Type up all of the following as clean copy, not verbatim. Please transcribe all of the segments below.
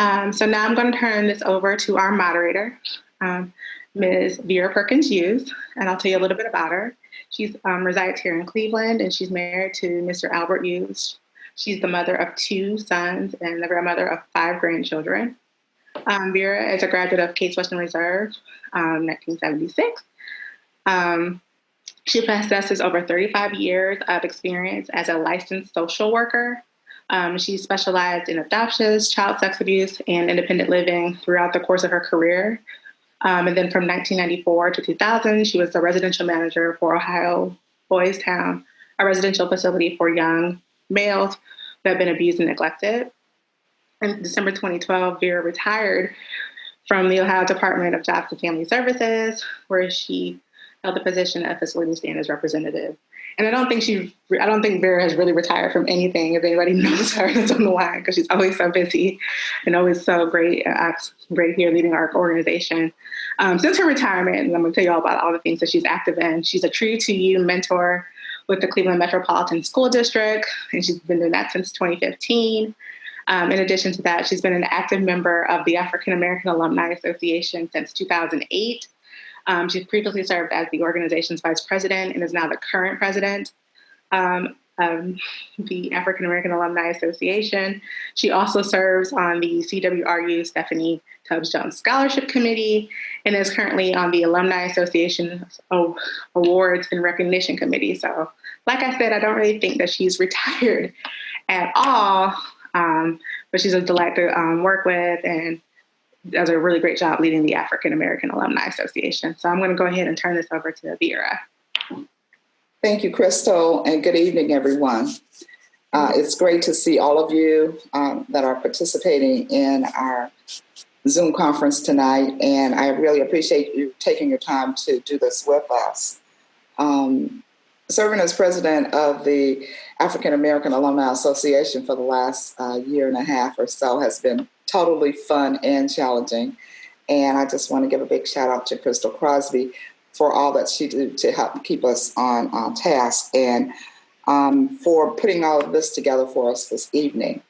So now I'm going to turn this over to our moderator, Ms. Vera Perkins Hughes, and I'll tell you a little bit about her. She resides here in Cleveland, and she's married to Mr. Albert Hughes. She's the mother of 2 sons and the grandmother of 5 grandchildren. Vera is a graduate of Case Western Reserve, 1976. She possesses over 35 years of experience as a licensed social worker. She specialized in adoptions, child sex abuse, and independent living throughout the course of her career. And then from 1994 to 2000, she was the residential manager for Ohio Boys Town, a residential facility for young males who have been abused and neglected. In December 2012, Vera retired from the Ohio Department of Jobs and Family Services, where she held the position of facility standards representative. And I don't think Vera has really retired from anything. If anybody knows her, it's on the line, because she's always so busy and always so great here leading our organization. Since her retirement, and I'm going to tell you all about all the things that she's active in, she's a True to You mentor with the Cleveland Metropolitan School District, and she's been doing that since 2015. In addition to that, she's been an active member of the African American Alumni Association since 2008. She's previously served as the organization's vice president and is now the current president of the African American Alumni Association. She also serves on the CWRU Stephanie Tubbs Jones Scholarship Committee and is currently on the Alumni Association Awards and Recognition Committee. So, like I said, I don't really think that she's retired at all, but she's a delight to work with and does a really great job leading the African American Alumni Association. So I'm going to go ahead and turn this over to Vera. Thank you, Crystal, and good evening, everyone. It's great to see all of you that are participating in our Zoom conference tonight, and I really appreciate you taking your time to do this with us. Serving as president of the African American Alumni Association for the last year and a half or so has been totally fun and challenging. And I just want to give a big shout out to Crystal Crosby for all that she did to help keep us on task and for putting all of this together for us this evening.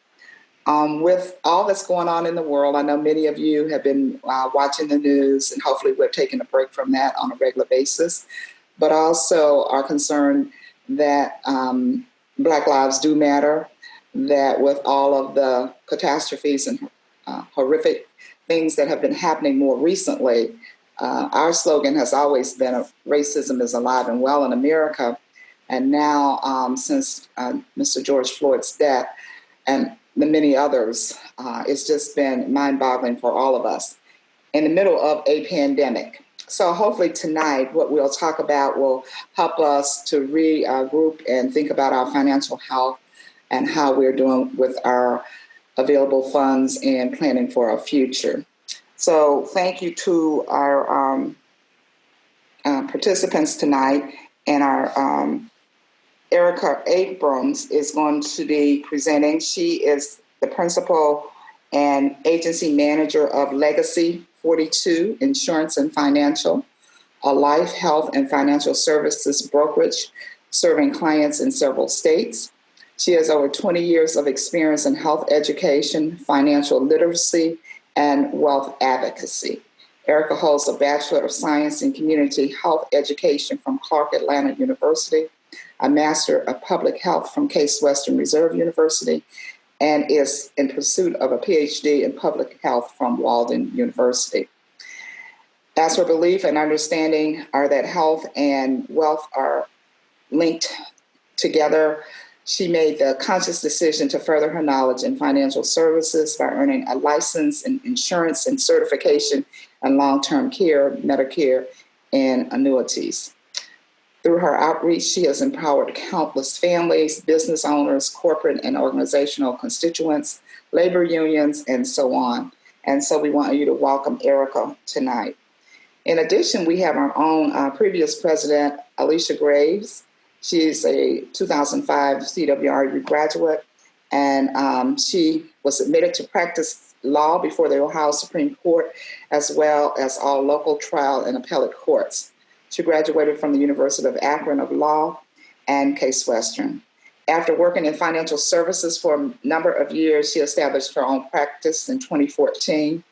With all that's going on in the world, I know many of you have been watching the news, and hopefully we're taking a break from that on a regular basis, but also are concerned that Black lives do matter, that with all of the catastrophes and horrific things that have been happening more recently, our slogan has always been racism is alive and well in America. And now since Mr. George Floyd's death and the many others, it's just been mind-boggling for all of us in the middle of a pandemic. So hopefully tonight, what we'll talk about will help us to regroup and think about our financial health and how we're doing with our available funds and planning for our future. So thank you to our participants tonight, and our Erica Abrams is going to be presenting. She is the principal and agency manager of Legacy 42 Insurance and Financial, a life, health, and financial services brokerage serving clients in several states. She has over 20 years of experience in health education, financial literacy, and wealth advocacy. Erica holds a Bachelor of Science in Community Health Education from Clark Atlanta University, a Master of Public Health from Case Western Reserve University, and is in pursuit of a PhD in Public Health from Walden University. As her belief and understanding are that health and wealth are linked together, she made the conscious decision to further her knowledge in financial services by earning a license in insurance and certification in long-term care, Medicare, and annuities. Through her outreach, she has empowered countless families, business owners, corporate and organizational constituents, labor unions, and so on. And so we want you to welcome Erica tonight. In addition, we have our own previous president, Alicia Graves. She's a 2005 CWRU graduate, and she was admitted to practice law before the Ohio Supreme Court, as well as all local trial and appellate courts. She graduated from the University of Akron of Law and Case Western. After working in financial services for a number of years, she established her own practice in 2014.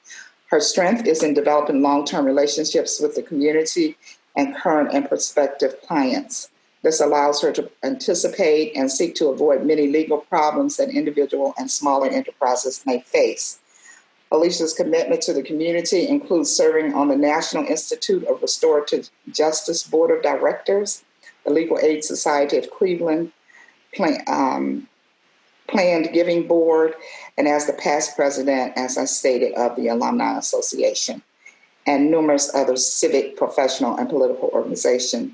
Her strength is in developing long-term relationships with the community and current and prospective clients. This allows her to anticipate and seek to avoid many legal problems that individual and smaller enterprises may face. Alicia's commitment to the community includes serving on the National Institute of Restorative Justice Board of Directors, the Legal Aid Society of Cleveland, Planned Giving Board, and as the past president, as I stated, of the Alumni Association, and numerous other civic, professional, and political organizations.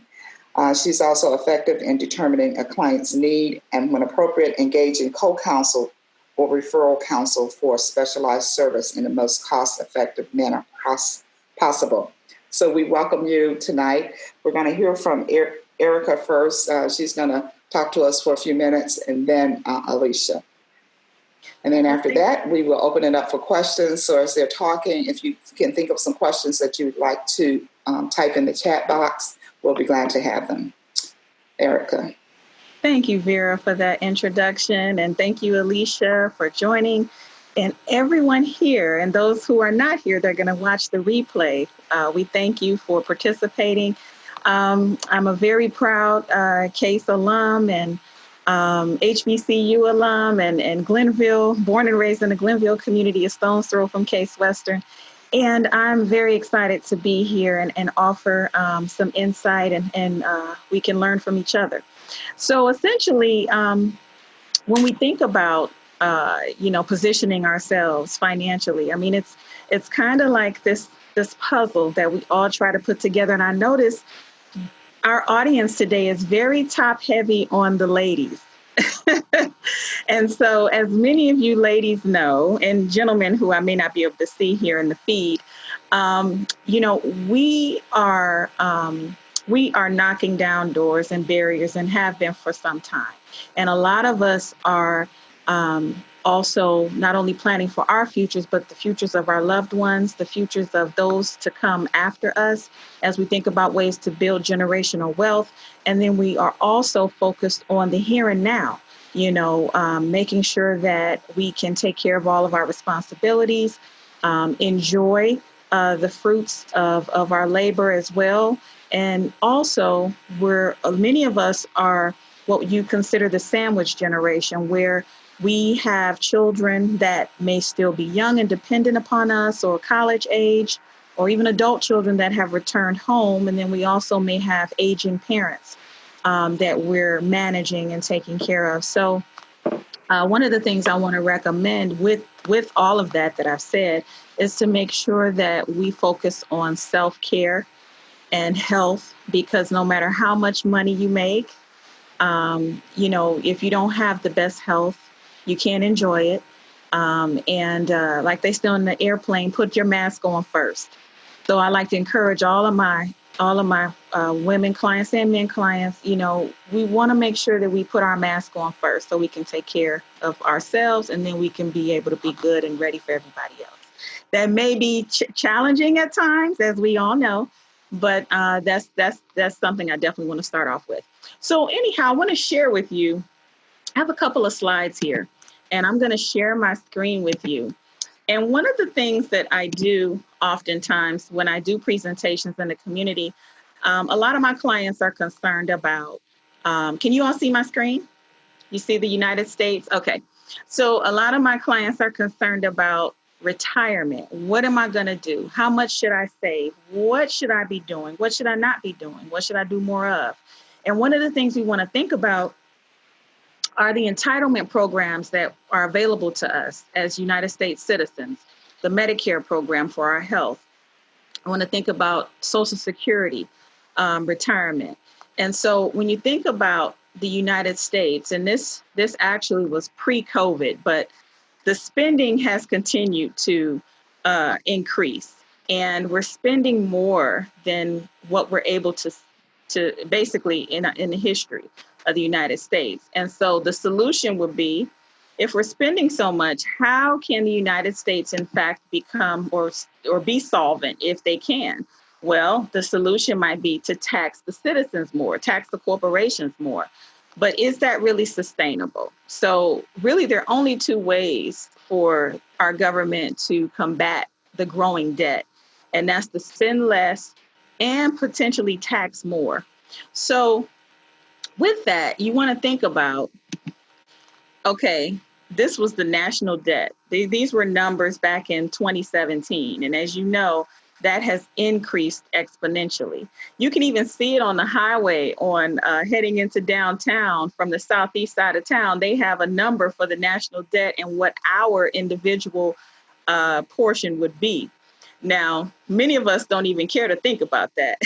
She's also effective in determining a client's need and, when appropriate, engage in co-counsel or referral counsel for specialized service in the most cost-effective manner possible. So we welcome you tonight. We're going to hear from Erica first. She's going to talk to us for a few minutes, and then Alicia. And then after that, we will open it up for questions. So as they're talking, if you can think of some questions that you'd like to type in the chat box, we'll be glad to have them. Erica. Thank you, Vera, for that introduction. And thank you, Alicia, for joining. And everyone here, and those who are not here, they're going to watch the replay. We thank you for participating. I'm a very proud CASE alum and HBCU alum and Glenville, born and raised in the Glenville community, a stone's throw from Case Western. And I'm very excited to be here and offer some insight and we can learn from each other. So essentially, when we think about, positioning ourselves financially, I mean, it's kind of like this puzzle that we all try to put together. And I notice our audience today is very top heavy on the ladies. And so as many of you ladies know, and gentlemen who I may not be able to see here in the feed, we are knocking down doors and barriers and have been for some time. And a lot of us are also not only planning for our futures, but the futures of our loved ones, the futures of those to come after us, as we think about ways to build generational wealth. And then we are also focused on the here and now, making sure that we can take care of all of our responsibilities, enjoy the fruits of our labor as well. And also, many of us are what you consider the sandwich generation, where we have children that may still be young and dependent upon us, or college age, or even adult children that have returned home. And then we also may have aging parents that we're managing and taking care of. So one of the things I want to recommend with all of that I've said is to make sure that we focus on self-care and health, because no matter how much money you make, if you don't have the best health, you can't enjoy it. Like they say on the airplane, put your mask on first. So I like to encourage all of my women clients and men clients, we want to make sure that we put our mask on first so we can take care of ourselves, and then we can be able to be good and ready for everybody else. That may be challenging at times, as we all know, but that's something I definitely want to start off with. So anyhow, I want to share with you, I have a couple of slides here, and I'm going to share my screen with you. And one of the things that I do oftentimes when I do presentations in the community, a lot of my clients are concerned about, can you all see my screen? You see the United States? Okay. So a lot of my clients are concerned about retirement. What am I going to do? How much should I save? What should I be doing? What should I not be doing? What should I do more of? And one of the things we want to think about are the entitlement programs that are available to us as United States citizens, the Medicare program for our health. I want to think about Social Security, retirement. And so when you think about the United States, and this actually was pre-COVID, but the spending has continued to increase, and we're spending more than what we're able to basically in the history of the United States. And so the solution would be, if we're spending so much, how can the United States in fact become or be solvent if they can? Well, the solution might be to tax the citizens more, tax the corporations more. But is that really sustainable? So really, there are only two ways for our government to combat the growing debt, and that's to spend less and potentially tax more. So with that, you want to think about, okay, this was the national debt. These were numbers back in 2017. And as you know, that has increased exponentially. You can even see it on the highway on heading into downtown from the southeast side of town. They have a number for the national debt and what our individual portion would be. Now, many of us don't even care to think about that.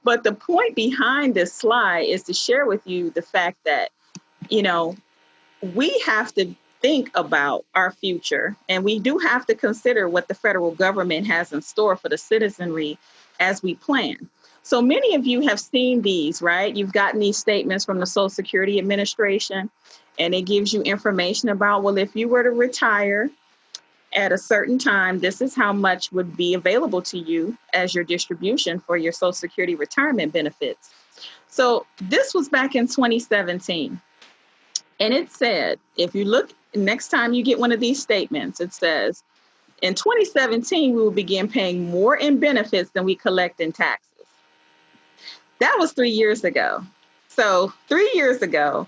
But the point behind this slide is to share with you the fact that, you know, we have to think about our future, and we do have to consider what the federal government has in store for the citizenry as we plan. So many of you have seen these, right? You've gotten these statements from the Social Security Administration, and it gives you information about, well, if you were to retire at a certain time, this is how much would be available to you as your distribution for your Social Security retirement benefits. So this was back in 2017. And it said, if you look, next time you get one of these statements, it says, in 2017, we will begin paying more in benefits than we collect in taxes. That was 3 years ago. So 3 years ago,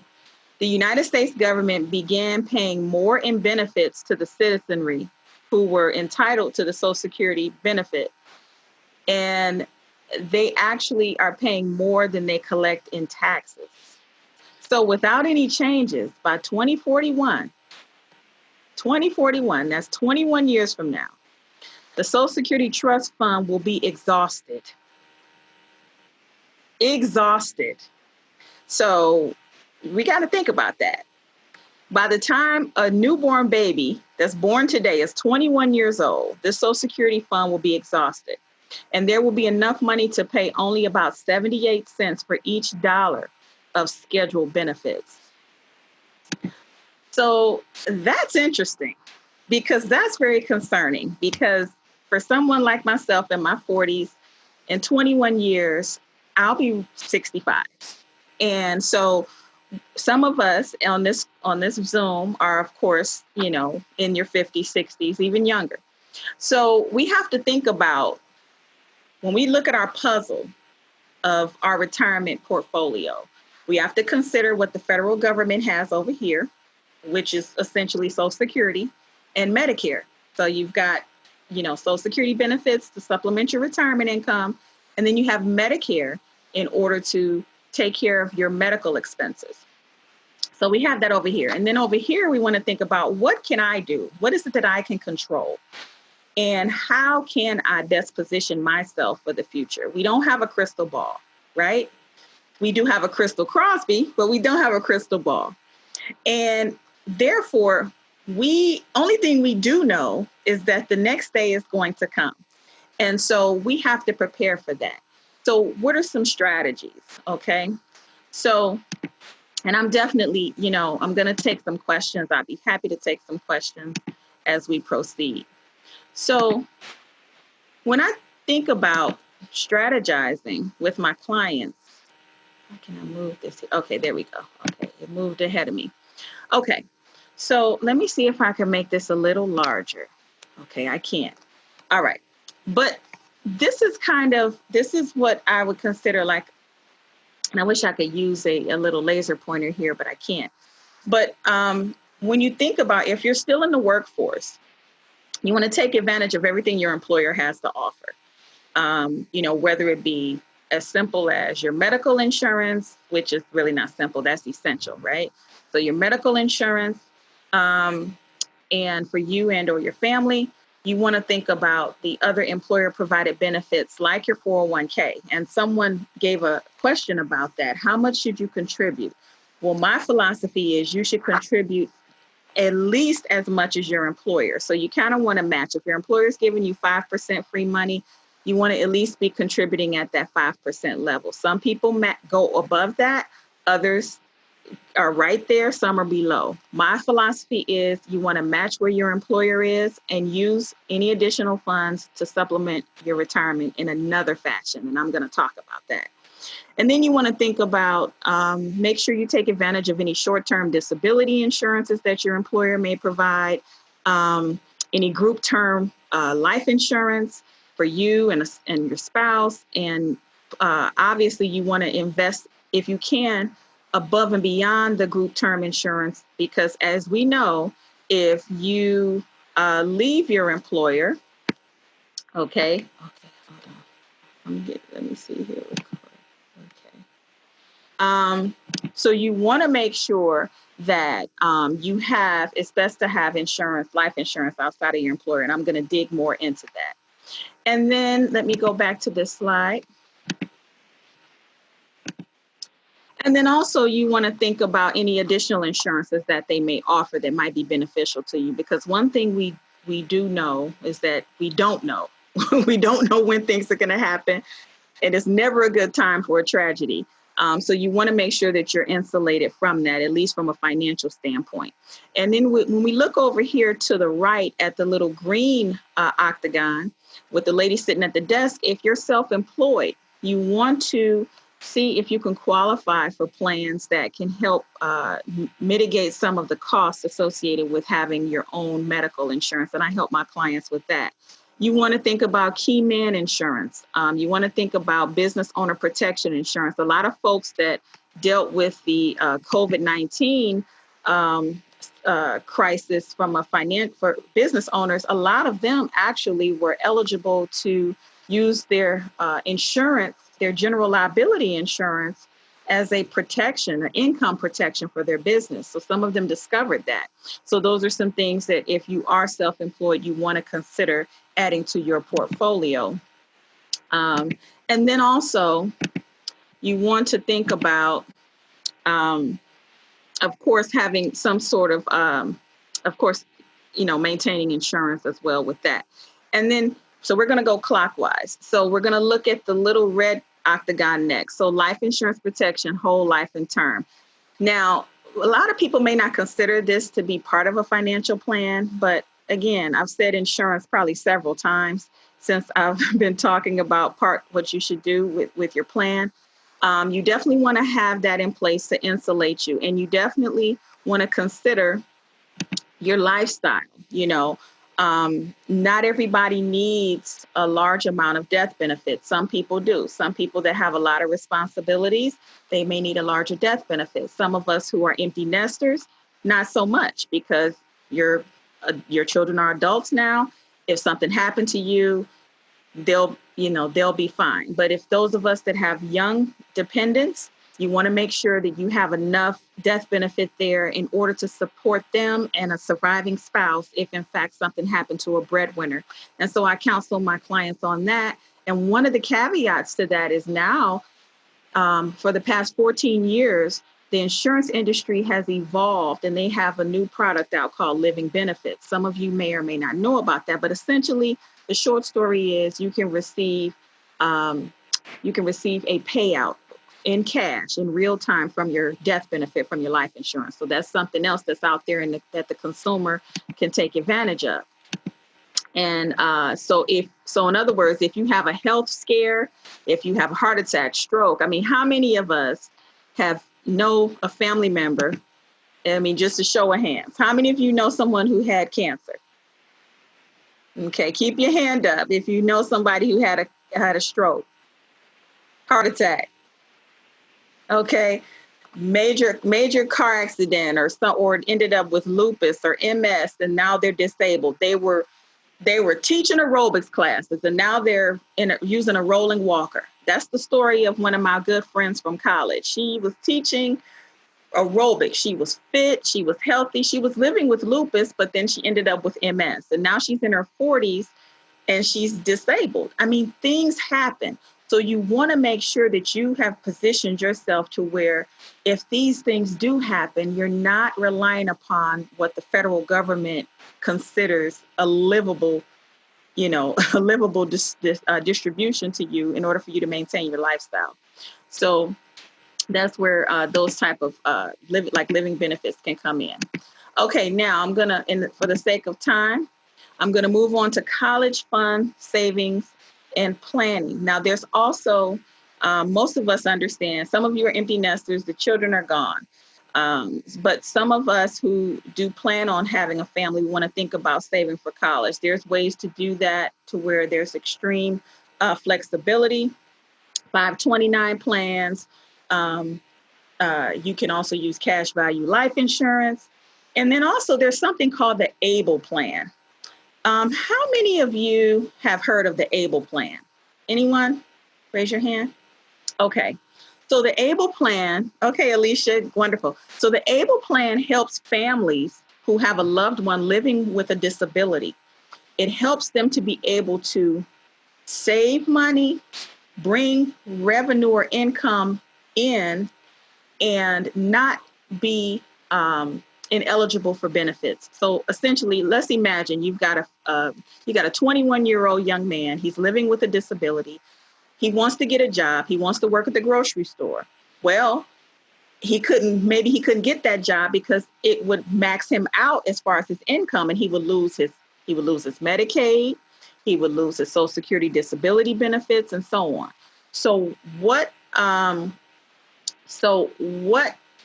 the United States government began paying more in benefits to the citizenry who were entitled to the Social Security benefit. And they actually are paying more than they collect in taxes. So without any changes, by 2041, that's 21 years from now, the Social Security Trust Fund will be exhausted. Exhausted. So we got to think about that. By the time a newborn baby that's born today is 21 years old, the Social Security Fund will be exhausted. And there will be enough money to pay only about 78 cents for each dollar of scheduled benefits. So that's interesting, because that's very concerning, because for someone like myself in my 40s, in 21 years, I'll be 65. And so some of us on this Zoom are, of course, you know, in your 50s, 60s, even younger. So we have to think about, when we look at our puzzle of our retirement portfolio, we have to consider what the federal government has over here, which is essentially Social Security and Medicare. So you've got, you know, Social Security benefits to supplement your retirement income, and then you have Medicare in order to take care of your medical expenses. So we have that over here. And then over here, we want to think about, what can I do? What is it that I can control? And how can I best position myself for the future? We don't have a crystal ball, right? We do have a Crystal Crosby, but we don't have a crystal ball. And therefore, only thing we do know is that the next day is going to come. And so we have to prepare for that. So what are some strategies? Okay. So, and I'm definitely, you know, I'm going to take some questions. I'd be happy to take some questions as we proceed. So when I think about strategizing with my clients, how can I move this? Okay, there we go. Okay, it moved ahead of me. Okay, so let me see if I can make this a little larger. Okay, I can't. All right, but this is what I would consider like, and I wish I could use a little laser pointer here, but I can't. But when you think about, if you're still in the workforce, you want to take advantage of everything your employer has to offer. You know, whether it be as simple as your medical insurance, which is really not simple, that's essential, right? So your medical insurance, and for you and or your family, you want to think about the other employer provided benefits like your 401k. And someone gave a question about that. How much should you contribute? Well, my philosophy is you should contribute at least as much as your employer. So you kind of want to match. If your employer is giving you 5% free money, you want to at least be contributing at that 5% level. Some people go above that. Others are right there. Some are below. My philosophy is you want to match where your employer is and use any additional funds to supplement your retirement in another fashion. And I'm going to talk about that. And then you want to think about, make sure you take advantage of any short-term disability insurances that your employer may provide, any group term life insurance for you and your spouse. And obviously you want to invest, if you can, above and beyond the group term insurance, because as we know, if you leave your employer, okay, hold on. Let me see here. Okay. So you want to make sure that it's best to have insurance, life insurance outside of your employer. And I'm going to dig more into that. And then let me go back to this slide. And then also you want to think about any additional insurances that they may offer that might be beneficial to you. Because one thing we do know is that we don't know. We don't know when things are going to happen. And it's never a good time for a tragedy. So you want to make sure that you're insulated from that, at least from a financial standpoint. And then when we look over here to the right at the little green octagon with the lady sitting at the desk, if you're self-employed, you want to see if you can qualify for plans that can help mitigate some of the costs associated with having your own medical insurance. And I help my clients with that. You want to think about key man insurance. You want to think about business owner protection insurance. A lot of folks that dealt with the COVID-19 crisis for business owners, a lot of them actually were eligible to use their insurance, their general liability insurance, as a protection or income protection for their business. So some of them discovered that. So those are some things that if you are self-employed, you want to consider adding to your portfolio. And then also you want to think about, of course, having some sort of course, maintaining insurance as well with that. And then, so we're going to go clockwise. So we're going to look at the little red octagon next. So life insurance protection, whole life and term. Now, a lot of people may not consider this to be part of a financial plan, but again, I've said insurance probably several times since I've been talking about what you should do with your plan. You definitely want to have that in place to insulate you. And you definitely want to consider your lifestyle. Not everybody needs a large amount of death benefits. Some people do. Some people that have a lot of responsibilities, they may need a larger death benefit. Some of us who are empty nesters, not so much, because your children are adults now. If something happened to you, they'll be fine. But if those of us that have young dependents, you want to make sure that you have enough death benefit there in order to support them and a surviving spouse if in fact something happened to a breadwinner. And so I counsel my clients on that. And one of the caveats to that is now, for the past 14 years, the insurance industry has evolved and they have a new product out called Living Benefits. Some of you may or may not know about that, but essentially the short story is you can receive a payout in cash in real time from your death benefit from your life insurance. So that's something else that's out there and that the consumer can take advantage of. And so in other words, if you have a health scare, if you have a heart attack, stroke, how many of us know a family member? Just a show of hands. How many of you know someone who had cancer? Okay, keep your hand up if you know somebody who had a stroke, heart attack. Okay, major car accident or ended up with lupus or MS, and now they're disabled. They were teaching aerobics classes, and now they're using a rolling walker. That's the story of one of my good friends from college. She was teaching aerobics. She was fit. She was healthy. She was living with lupus, but then she ended up with MS, and now she's in her 40s, and she's disabled. Things happen. So you want to make sure that you have positioned yourself to where if these things do happen, you're not relying upon what the federal government considers a livable distribution to you in order for you to maintain your lifestyle. So that's where those type of living benefits can come in. Okay, now I'm going to, for the sake of time, I'm going to move on to college fund savings and planning. Now, there's also Most of us understand. Some of you are empty nesters. The children are gone. But some of us who do plan on having a family want to think about saving for college. There's ways to do that to where there's extreme flexibility, 529 plans. You can also use cash value life insurance. And then also there's something called the ABLE plan. How many of you have heard of the ABLE plan? Anyone? Raise your hand. Okay. So the ABLE plan, okay, Alicia, wonderful. So the ABLE plan helps families who have a loved one living with a disability. It helps them to be able to save money, bring revenue or income in, and not be ineligible for benefits. So essentially, let's imagine you got a 21-year-old young man. He's living with a disability. He wants to get a job. He wants to work at the grocery store. Well, maybe he couldn't get that job because it would max him out as far as his income, and he would lose his Medicaid, he would lose his Social Security disability benefits, and so on. So what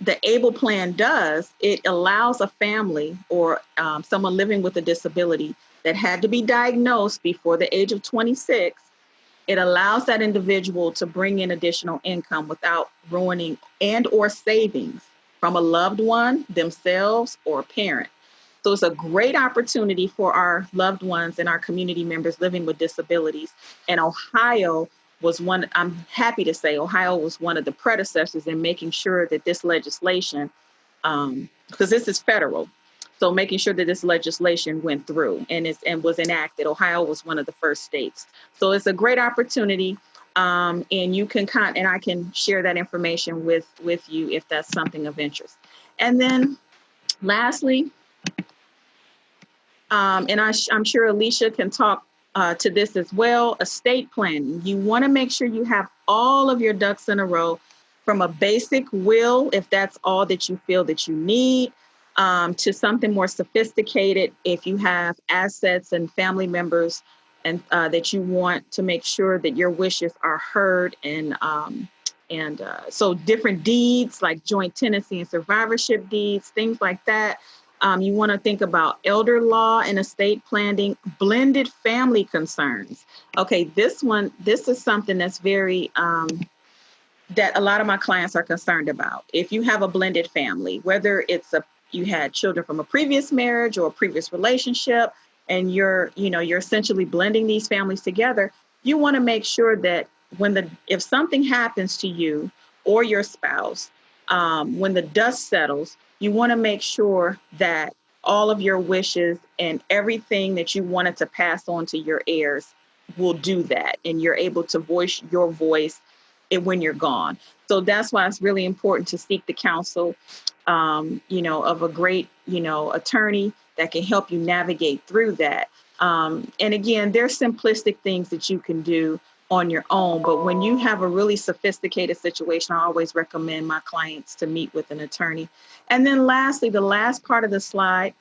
the ABLE plan does, it allows a family or someone living with a disability that had to be diagnosed before the age of 26. It allows that individual to bring in additional income without ruining and or savings from a loved one, themselves, or a parent. So it's a great opportunity for our loved ones and our community members living with disabilities. And Ohio was one, I'm happy to say, Ohio was one of the predecessors in making sure that this legislation, because this is federal, so making sure that this legislation went through and was enacted. Ohio was one of the first states. So it's a great opportunity, and you can and I can share that information with you if that's something of interest. And then lastly, and I'm sure Alicia can talk to this as well, estate planning. You want to make sure you have all of your ducks in a row, from a basic will, if that's all that you feel that you need, to something more sophisticated if you have assets and family members and that you want to make sure that your wishes are heard. And so different deeds like joint tenancy and survivorship deeds, things like that. You want to think about elder law and estate planning, blended family concerns. Okay, this is something that's very, that a lot of my clients are concerned about. If you have a blended family, whether you had children from a previous marriage or a previous relationship, and you're essentially blending these families together, you want to make sure that if something happens to you or your spouse, when the dust settles, you want to make sure that all of your wishes and everything that you wanted to pass on to your heirs will do that, and you're able to voice your voice when you're gone. So that's why it's really important to seek the counsel, of a great, attorney that can help you navigate through that. And again, there's simplistic things that you can do on your own, but when you have a really sophisticated situation, I always recommend my clients to meet with an attorney. And then lastly, the last part of the slide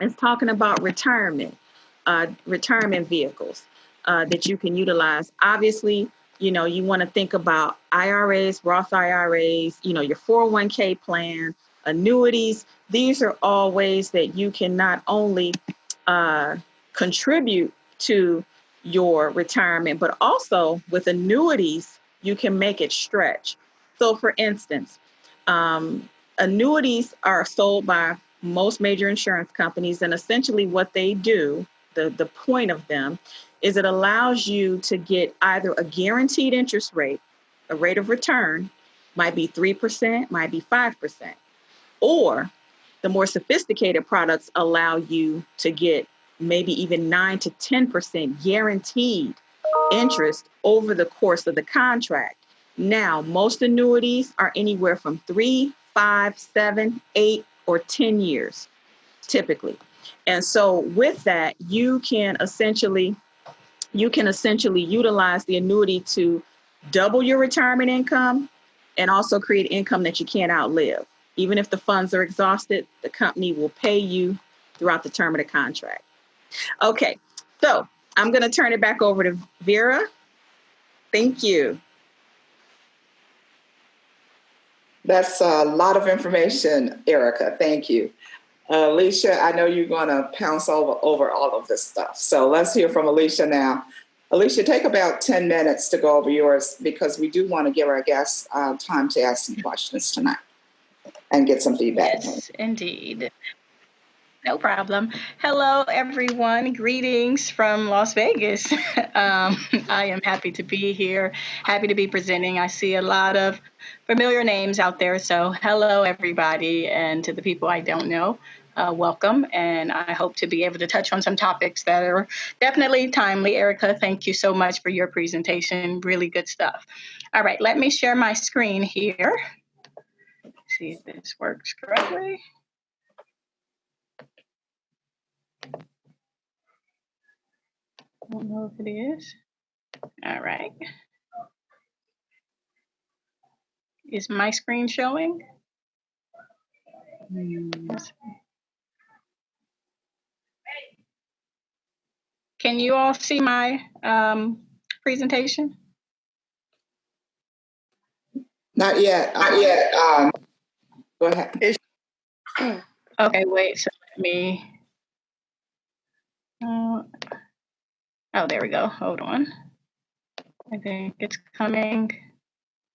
is talking about retirement vehicles that you can utilize. Obviously, you want to think about IRAs, Roth IRAs, your 401k plan, annuities. These are all ways that you can not only contribute to your retirement, but also with annuities, you can make it stretch. So for instance, annuities are sold by most major insurance companies, and essentially what they do, the point of them, is it allows you to get either a guaranteed interest rate, a rate of return, might be 3%, might be 5%, or the more sophisticated products allow you to get maybe even 9 to 10% guaranteed interest over the course of the contract. Now, most annuities are anywhere from 3, 5, 7, 8, or 10 years, typically. And so with that, you can essentially utilize the annuity to double your retirement income and also create income that you can't outlive. Even if the funds are exhausted, the company will pay you throughout the term of the contract. Okay, so I'm going to turn it back over to Vera. Thank you. That's a lot of information, Erica. Thank you. Alicia, I know you're going to pounce over all of this stuff. So let's hear from Alicia now. Alicia, take about 10 minutes to go over yours because we do want to give our guests time to ask some questions tonight and get some feedback. Yes, indeed. No problem. Hello, everyone. Greetings from Las Vegas. I am happy to be here, happy to be presenting. I see a lot of familiar names out there. So, hello, everybody. And to the people I don't know, welcome. And I hope to be able to touch on some topics that are definitely timely. Erica, thank you so much for your presentation. Really good stuff. All right, let me share my screen here. See if this works correctly. I don't know if it is. All right. Is my screen showing? Can you all see my presentation? Not yet. Go ahead. Okay, wait. So let me. Oh, there we go. Hold on. I think it's coming.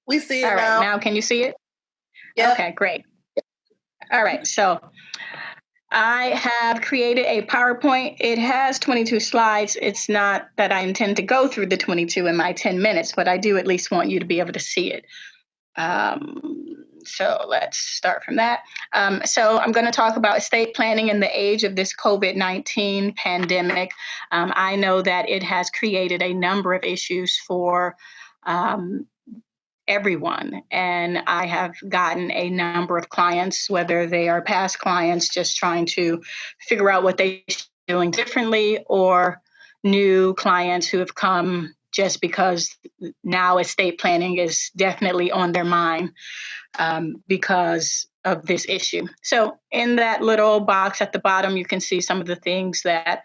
We see it all now. Right, now can you see it? Yep. Okay, great. All right, so I have created a PowerPoint. It has 22 slides. It's not that I intend to go through the 22 in my 10 minutes, but I do at least want you to be able to see it. So let's start from that. So I'm going to talk about estate planning in the age of this COVID-19 pandemic. I know that it has created a number of issues for everyone. And I have gotten a number of clients, whether they are past clients just trying to figure out what they should be doing differently, or new clients who have come just because now estate planning is definitely on their mind because of this issue. So in that little box at the bottom, you can see some of the things that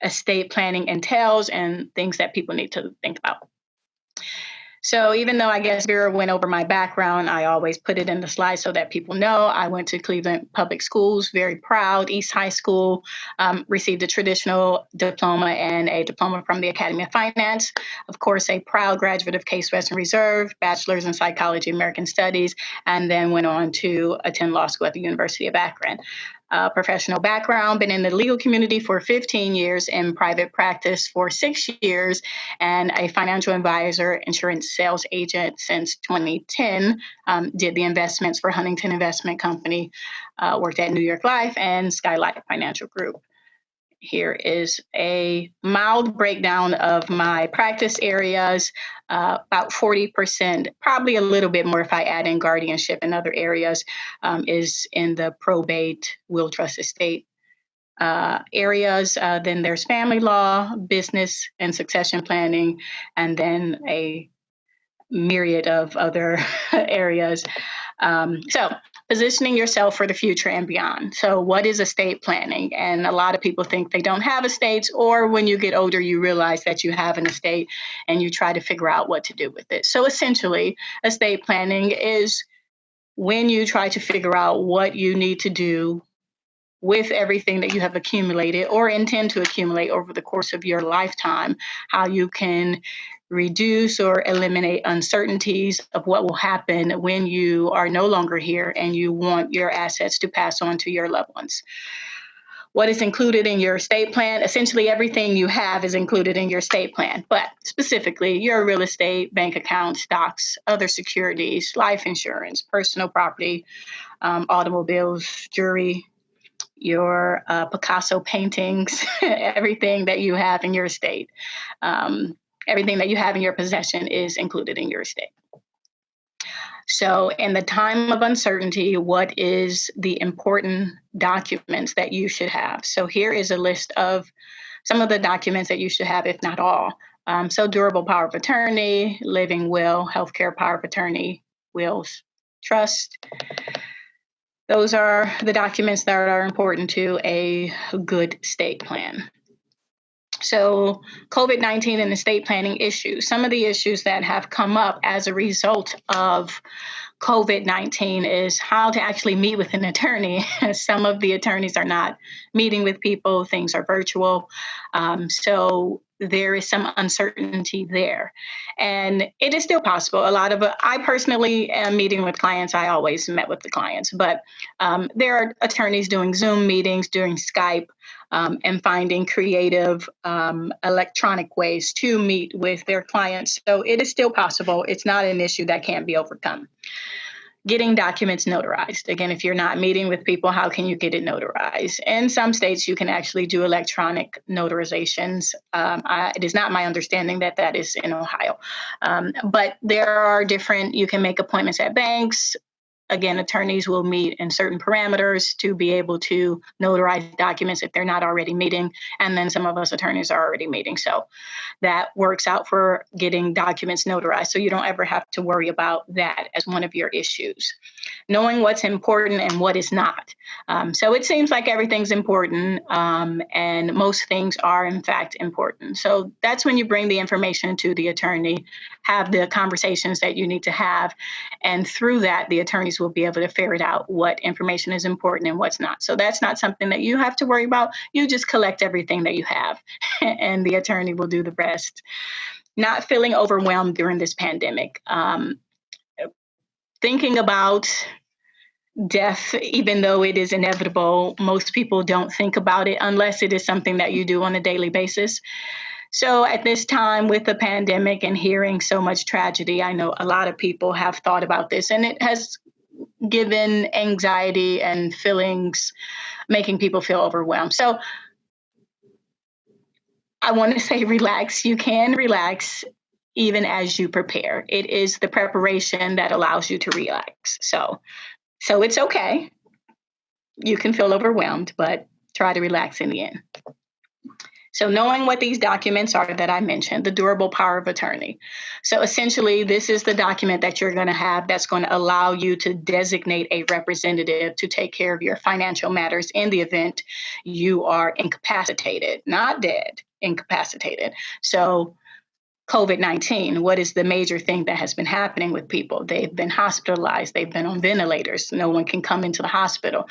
estate planning entails and things that people need to think about. So even though I guess Vera went over my background, I always put it in the slide so that people know. I went to Cleveland Public Schools, very proud, East High School, received a traditional diploma and a diploma from the Academy of Finance. Of course, a proud graduate of Case Western Reserve, bachelor's in psychology, American studies, and then went on to attend law school at the University of Akron. Professional background, been in the legal community for 15 years, in private practice for 6 years, and a financial advisor, insurance sales agent since 2010. Did the investments for Huntington Investment Company, worked at New York Life and Skylight Financial Group. Here is a mild breakdown of my practice areas. About 40%, probably a little bit more if I add in guardianship and other areas, is in the probate, will, trust, estate areas. Then there's family law, business and succession planning, and then a myriad of other areas. So positioning yourself for the future and beyond. So what is estate planning? And a lot of people think they don't have estates, or when you get older, you realize that you have an estate and you try to figure out what to do with it. So essentially, estate planning is when you try to figure out what you need to do with everything that you have accumulated or intend to accumulate over the course of your lifetime, how you can reduce or eliminate uncertainties of what will happen when you are no longer here and you want your assets to pass on to your loved ones. What is included in your estate plan? Essentially, everything you have is included in your estate plan, but specifically your real estate, bank accounts, stocks, other securities, life insurance, personal property, automobiles, jewelry, your Picasso paintings, everything that you have in your estate. Everything that you have in your possession is included in your estate. So in the time of uncertainty, what is the important documents that you should have? So here is a list of some of the documents that you should have, if not all. So durable power of attorney, living will, healthcare power of attorney, wills, trust. Those are the documents that are important to a good estate plan. So COVID-19 and estate planning issues, some of the issues that have come up as a result of COVID-19 is how to actually meet with an attorney. Some of the attorneys are not meeting with people, things are virtual. So there is some uncertainty there. And it is still possible. I personally am meeting with clients. I always met with the clients, but there are attorneys doing Zoom meetings, doing Skype, and finding creative electronic ways to meet with their clients. So it is still possible. It's not an issue that can't be overcome. Getting documents notarized. Again, if you're not meeting with people, how can you get it notarized? In some states, you can actually do electronic notarizations. It is not my understanding that that is in Ohio. But there are you can make appointments at banks. Again, attorneys will meet in certain parameters to be able to notarize documents if they're not already meeting. And then some of us attorneys are already meeting. So that works out for getting documents notarized. So you don't ever have to worry about that as one of your issues. Knowing what's important and what is not. So it seems like everything's important, and most things are in fact important. So that's when you bring the information to the attorney, have the conversations that you need to have, and through that, the attorneys will be able to ferret out what information is important and what's not. So that's not something that you have to worry about. You just collect everything that you have, and the attorney will do the rest. Not feeling overwhelmed during this pandemic. Thinking about death, even though it is inevitable, most people don't think about it unless it is something that you do on a daily basis. So at this time with the pandemic and hearing so much tragedy, I know a lot of people have thought about this, and it has given anxiety and feelings, making people feel overwhelmed. So I want to say relax. You can relax even as you prepare. It is the preparation that allows you to relax. So it's okay. You can feel overwhelmed, but try to relax in the end. So knowing what these documents are that I mentioned, the durable power of attorney. So essentially, this is the document that you're going to have that's going to allow you to designate a representative to take care of your financial matters in the event you are incapacitated, not dead, incapacitated. So COVID-19, what is the major thing that has been happening with people? They've been hospitalized. They've been on ventilators. No one can come into the hospital.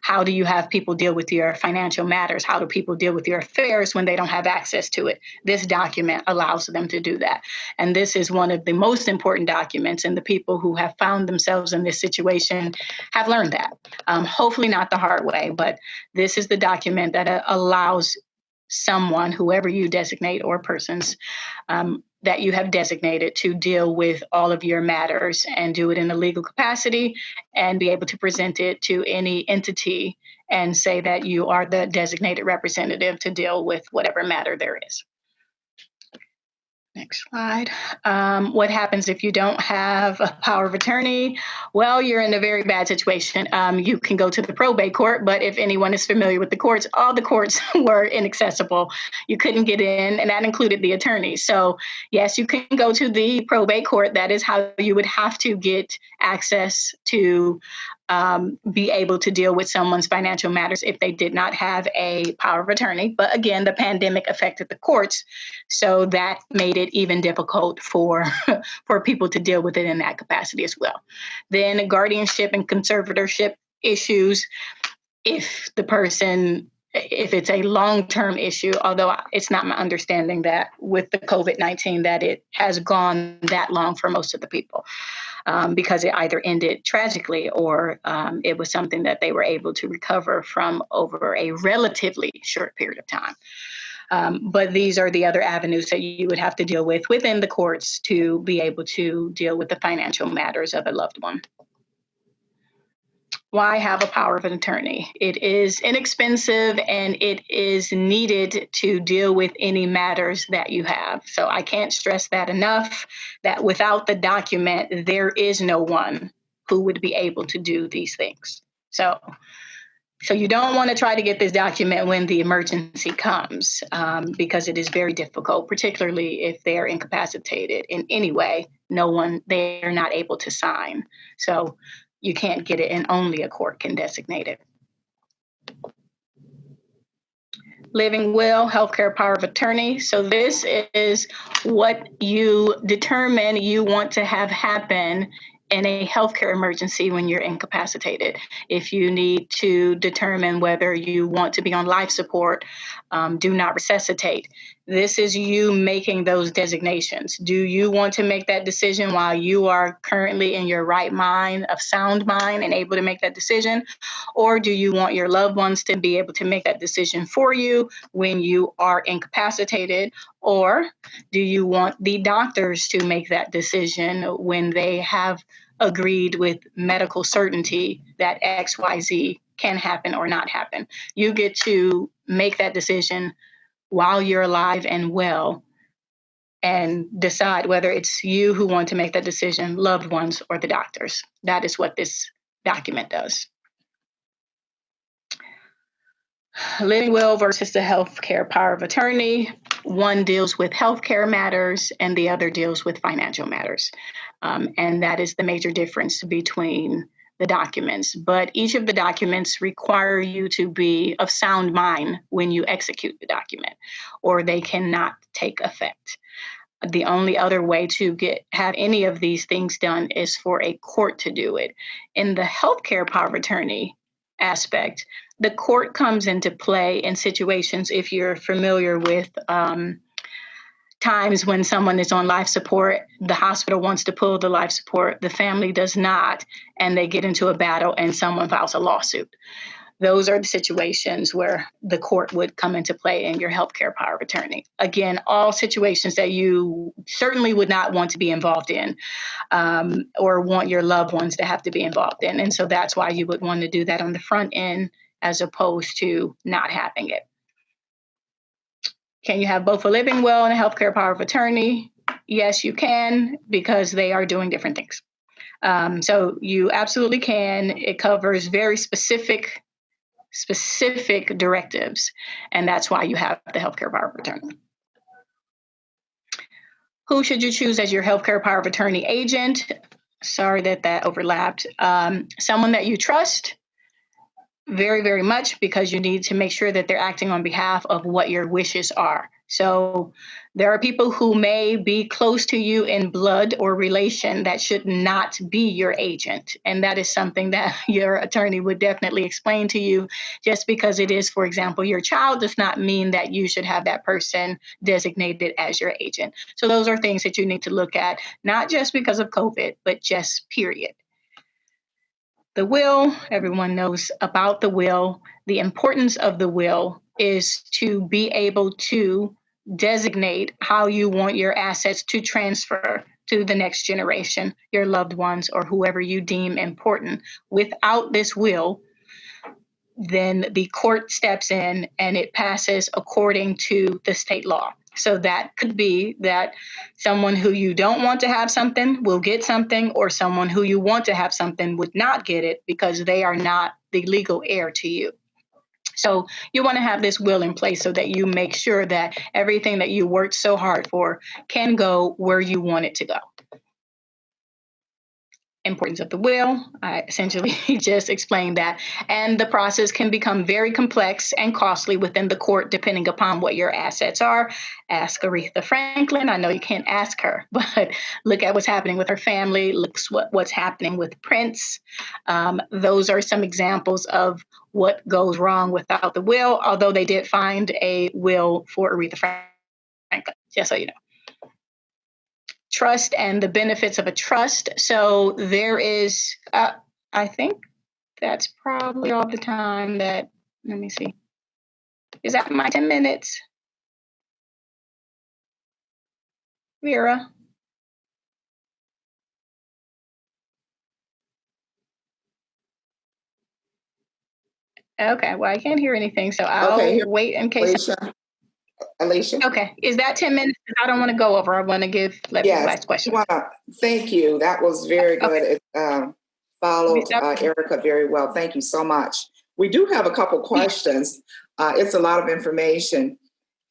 How do you have people deal with your financial matters? How do people deal with your affairs when they don't have access to it? This document allows them to do that. And this is one of the most important documents. And the people who have found themselves in this situation have learned that. Hopefully not the hard way, but this is the document that allows someone, whoever you designate, or persons that you have designated to deal with all of your matters and do it in a legal capacity and be able to present it to any entity and say that you are the designated representative to deal with whatever matter there is. Next slide. What happens if you don't have a power of attorney? Well, you're in a very bad situation. You can go to the probate court, but if anyone is familiar with the courts, all the courts were inaccessible. You couldn't get in, and that included the attorney. So yes, you can go to the probate court. That is how you would have to get access to be able to deal with someone's financial matters if they did not have a power of attorney. But again, the pandemic affected the courts, so that made it even difficult for people to deal with it in that capacity as well. Then guardianship and conservatorship issues, if it's a long-term issue, although it's not my understanding that with the COVID-19 that it has gone that long for most of the people. Because it either ended tragically or it was something that they were able to recover from over a relatively short period of time. But these are the other avenues that you would have to deal with within the courts to be able to deal with the financial matters of a loved one. Why have a power of an attorney? It is inexpensive and it is needed to deal with any matters that you have. So I can't stress that enough, that without the document, there is no one who would be able to do these things. So you don't want to try to get this document when the emergency comes, because it is very difficult, particularly if they are incapacitated in any way. They are not able to sign. So you can't get it, and only a court can designate it. Living will, healthcare power of attorney. So this is what you determine you want to have happen in a healthcare emergency when you're incapacitated. If you need to determine whether you want to be on life support, do not resuscitate. This is you making those designations. Do you want to make that decision while you are currently in your right mind, of sound mind, and able to make that decision? Or do you want your loved ones to be able to make that decision for you when you are incapacitated? Or do you want the doctors to make that decision when they have agreed with medical certainty that XYZ can happen or not happen? You get to make that decision while you're alive and well, and decide whether it's you who want to make that decision, loved ones, or the doctors. That is what this document does. Living will versus the healthcare power of attorney. One deals with healthcare matters and the other deals with financial matters. And that is the major difference between the documents. But each of the documents require you to be of sound mind when you execute the document, or they cannot take effect. The only other way to have any of these things done is for a court to do it. In the healthcare power of attorney aspect, the court comes into play in situations, if you're familiar with times when someone is on life support, the hospital wants to pull the life support, the family does not, and they get into a battle and someone files a lawsuit. Those are the situations where the court would come into play in your healthcare power of attorney. Again, all situations that you certainly would not want to be involved in, or want your loved ones to have to be involved in. And so that's why you would want to do that on the front end as opposed to not having it. Can you have both a living will and a healthcare power of attorney? Yes, you can, because they are doing different things. So you absolutely can. It covers very specific directives, and that's why you have the healthcare power of attorney. Who should you choose as your healthcare power of attorney agent? Sorry that overlapped. Someone that you trust very, very much, because you need to make sure that they're acting on behalf of what your wishes are. So there are people who may be close to you in blood or relation that should not be your agent. And that is something that your attorney would definitely explain to you. Just because it is, for example, your child does not mean that you should have that person designated as your agent. So those are things that you need to look at, not just because of COVID, but just period. The will, everyone knows about the will. The importance of the will is to be able to designate how you want your assets to transfer to the next generation, your loved ones, or whoever you deem important. Without this will, then the court steps in and it passes according to the state law. So that could be that someone who you don't want to have something will get something, or someone who you want to have something would not get it because they are not the legal heir to you. So you want to have this will in place so that you make sure that everything that you worked so hard for can go where you want it to go. Importance of the will, I essentially just explained that. And the process can become very complex and costly within the court, depending upon what your assets are. Ask Aretha Franklin. I know you can't ask her, but look at what's happening with her family. Look what's happening with Prince. Those are some examples of what goes wrong without the will, although they did find a will for Aretha Franklin, just so you know. Trust and the benefits of a trust. So there is, I think that's probably all the time that, let me see. Is that my 10 minutes? Vera? Okay, well, I can't hear anything, so I'll wait in case. Alicia. Okay, is that 10 minutes? I don't want to go over. I want to let people ask questions. Thank you. That was very good. Okay. It followed Erica very well. Thank you so much. We do have a couple questions. It's a lot of information.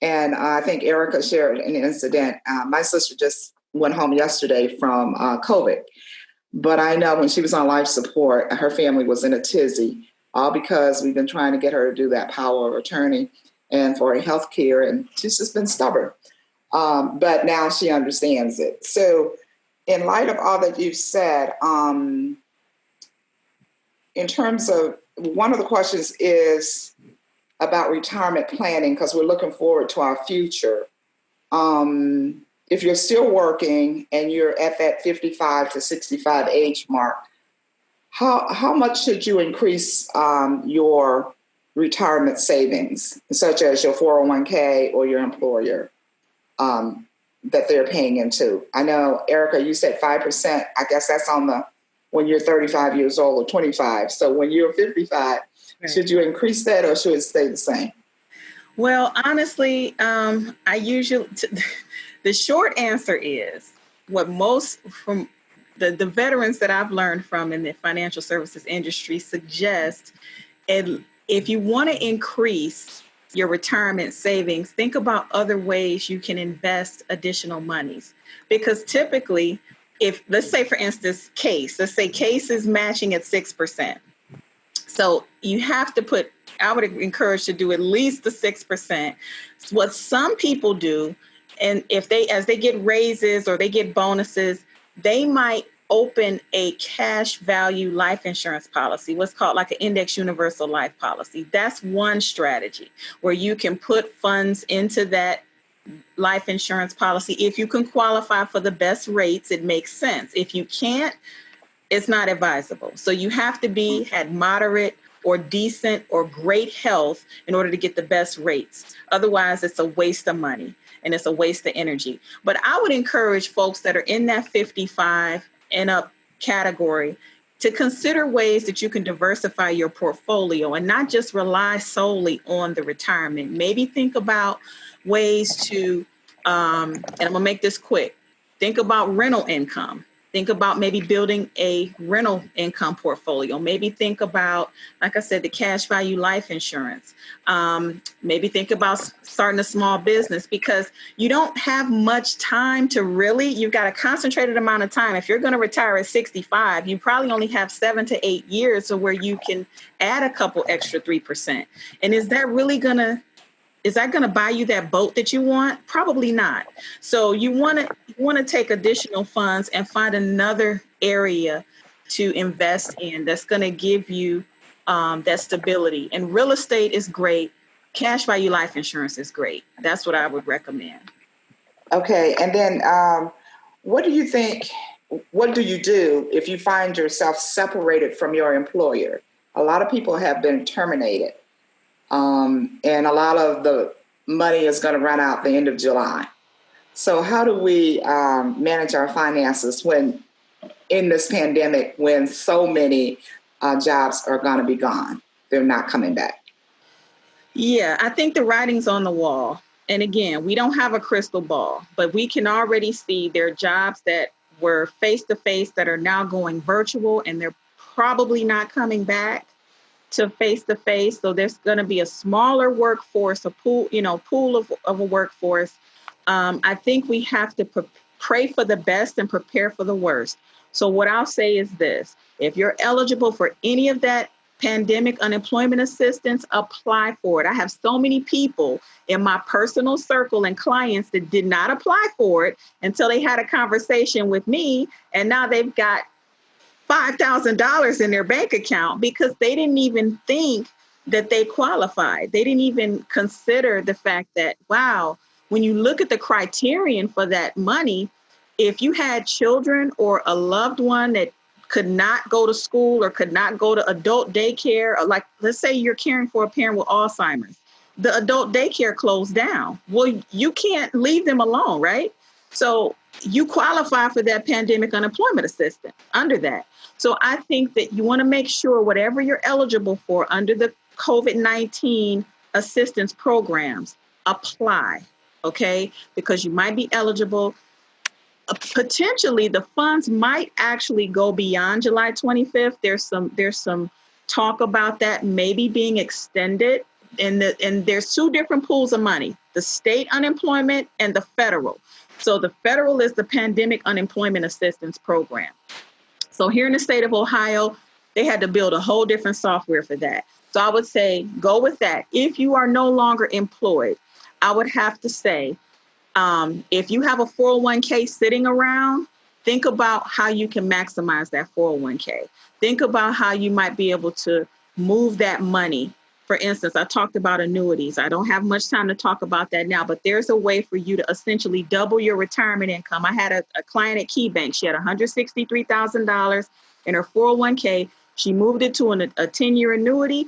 And I think Erica shared an incident. My sister just went home yesterday from COVID. But I know when she was on life support, her family was in a tizzy, all because we've been trying to get her to do that power of attorney. and for health care, and she's just been stubborn. But now she understands it. So in light of all that you've said, in terms of, one of the questions is about retirement planning, because we're looking forward to our future. If you're still working and you're at that 55 to 65 age mark, how much should you increase your retirement savings, such as your 401k or your employer, that they're paying into? I know, Erica, you said 5%. I guess that's on the when you're 35 years old or 25. So when you're 55, should you increase that or should it stay the same? Well, honestly, I usually, the short answer is what most from the veterans that I've learned from in the financial services industry suggest, and if you want to increase your retirement savings, think about other ways you can invest additional monies. Because typically, if, let's say, for instance, let's say Case is matching at 6%. So you have to put, I would encourage to do at least the 6%. What some people do, and if they, as they get raises or they get bonuses, they might open a cash value life insurance policy, what's called like an index universal life policy. That's one strategy where you can put funds into that life insurance policy. If you can qualify for the best rates, it makes sense. If you can't, it's not advisable. So you have to be at moderate or decent or great health in order to get the best rates. Otherwise, it's a waste of money and it's a waste of energy. But I would encourage folks that are in that 55 and up category to consider ways that you can diversify your portfolio and not just rely solely on the retirement. Maybe think about ways to, and I'm gonna make this quick, think about rental income. Think about maybe building a rental income portfolio. Maybe think about, like I said, the cash value life insurance. Maybe think about starting a small business, because you don't have much time to really, you've got a concentrated amount of time. If you're going to retire at 65, you probably only have 7 to 8 years to where you can add a couple extra 3%. And is that really going to buy you that boat that you want? Probably not. So you want to take additional funds and find another area to invest in that's going to give you that stability. And real estate is great. Cash value life insurance is great. That's what I would recommend. Okay. And then what do you think, what do you do if you find yourself separated from your employer? A lot of people have been terminated. And a lot of the money is going to run out the end of July. So how do we manage our finances when in this pandemic, when so many jobs are going to be gone? They're not coming back. Yeah, I think the writing's on the wall. And again, we don't have a crystal ball, but we can already see there are jobs that were face-to-face that are now going virtual, and they're probably not coming back to face-to-face. So there's going to be a smaller workforce, a pool of a workforce. I think we have to pray for the best and prepare for the worst. So what I'll say is this: if you're eligible for any of that pandemic unemployment assistance, apply for it. I have so many people in my personal circle and clients that did not apply for it until they had a conversation with me, and now they've got $5,000 in their bank account because they didn't even think that they qualified. They didn't even consider the fact that, wow, when you look at the criterion for that money, if you had children or a loved one that could not go to school or could not go to adult daycare, or like, let's say you're caring for a parent with Alzheimer's, the adult daycare closed down. Well, you can't leave them alone, right? So you qualify for that pandemic unemployment assistance under that. So I think that you want to make sure whatever you're eligible for under the COVID-19 assistance programs, apply, okay? Because you might be eligible. Potentially, the funds might actually go beyond July 25th. There's some talk about that maybe being extended. And there's two different pools of money: the state unemployment and the federal. So the federal is the pandemic unemployment assistance program. So here in the state of Ohio, they had to build a whole different software for that. So I would say go with that. If you are no longer employed, I would have to say, if you have a 401k sitting around, think about how you can maximize that 401k. Think about how you might be able to move that money. For instance, I talked about annuities. I don't have much time to talk about that now, but there's a way for you to essentially double your retirement income. I had a client at KeyBank. She had $163,000 in her 401k. She moved it to a 10-year annuity.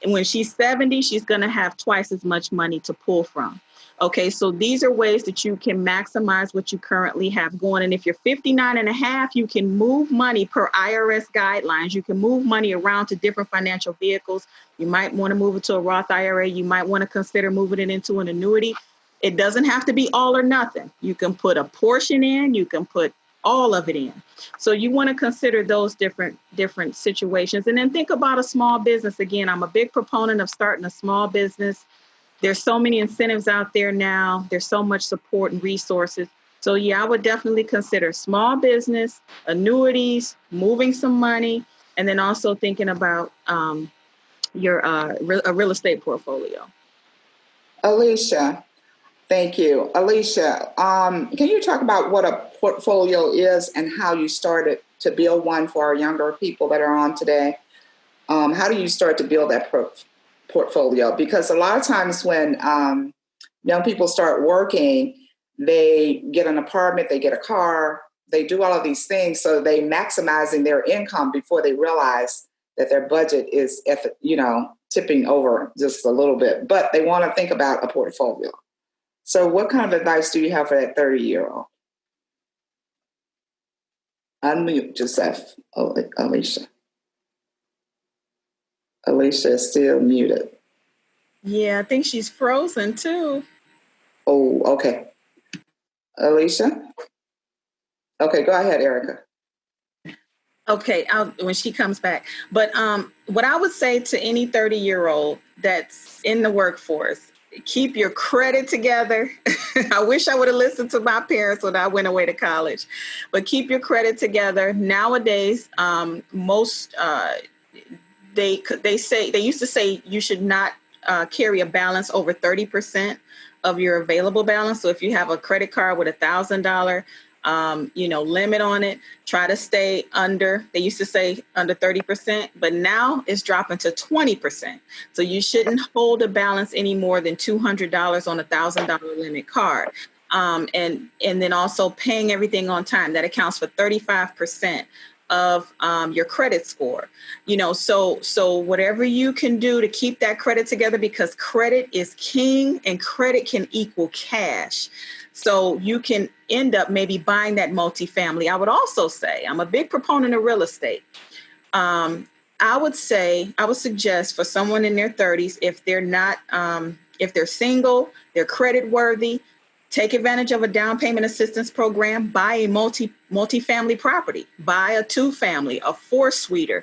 And when she's 70, she's going to have twice as much money to pull from. Okay, so these are ways that you can maximize what you currently have going. And if you're 59 and a half, you can move money per IRS guidelines. You can move money around to different financial vehicles. You might want to move it to a Roth IRA. You might want to consider moving it into an annuity. It doesn't have to be all or nothing. You can put a portion in, you can put all of it in. So you want to consider those different situations. And then think about a small business. Again, I'm a big proponent of starting a small business. There's so many incentives out there now. There's so much support and resources. So yeah, I would definitely consider small business, annuities, moving some money, and then also thinking about your a real estate portfolio. Alicia, thank you. Alicia, can you talk about what a portfolio is and how you started to build one for our younger people that are on today? How do you start to build that portfolio? Because a lot of times when young people start working, they get an apartment, they get a car, they do all of these things. So they maximizing their income before they realize that their budget is tipping over just a little bit, but they want to think about a portfolio. So what kind of advice do you have for that 30-year-old? Unmute yourself, Alicia. Alicia is still muted. Yeah, I think she's frozen too. Oh, okay. Alicia? Okay, go ahead, Erica. Okay, when she comes back. But what I would say to any 30-year-old that's in the workforce, keep your credit together. I wish I would have listened to my parents when I went away to college, but keep your credit together. Nowadays, most they used to say you should not carry a balance over 30% of your available balance. So if you have a credit card with $1,000 limit on it, try to stay under, they used to say under 30%, but now it's dropping to 20%. So you shouldn't hold a balance any more than $200 on a $1,000 limit card. And then also paying everything on time. That accounts for 35% of your credit score. So whatever you can do to keep that credit together, because credit is king and credit can equal cash. So you can end up maybe buying that multifamily. I would also say, I'm a big proponent of real estate. I would suggest for someone in their 30s, if they're single, they're credit worthy, take advantage of a down payment assistance program, buy a multifamily property, buy a 2-family, a 4-suiter.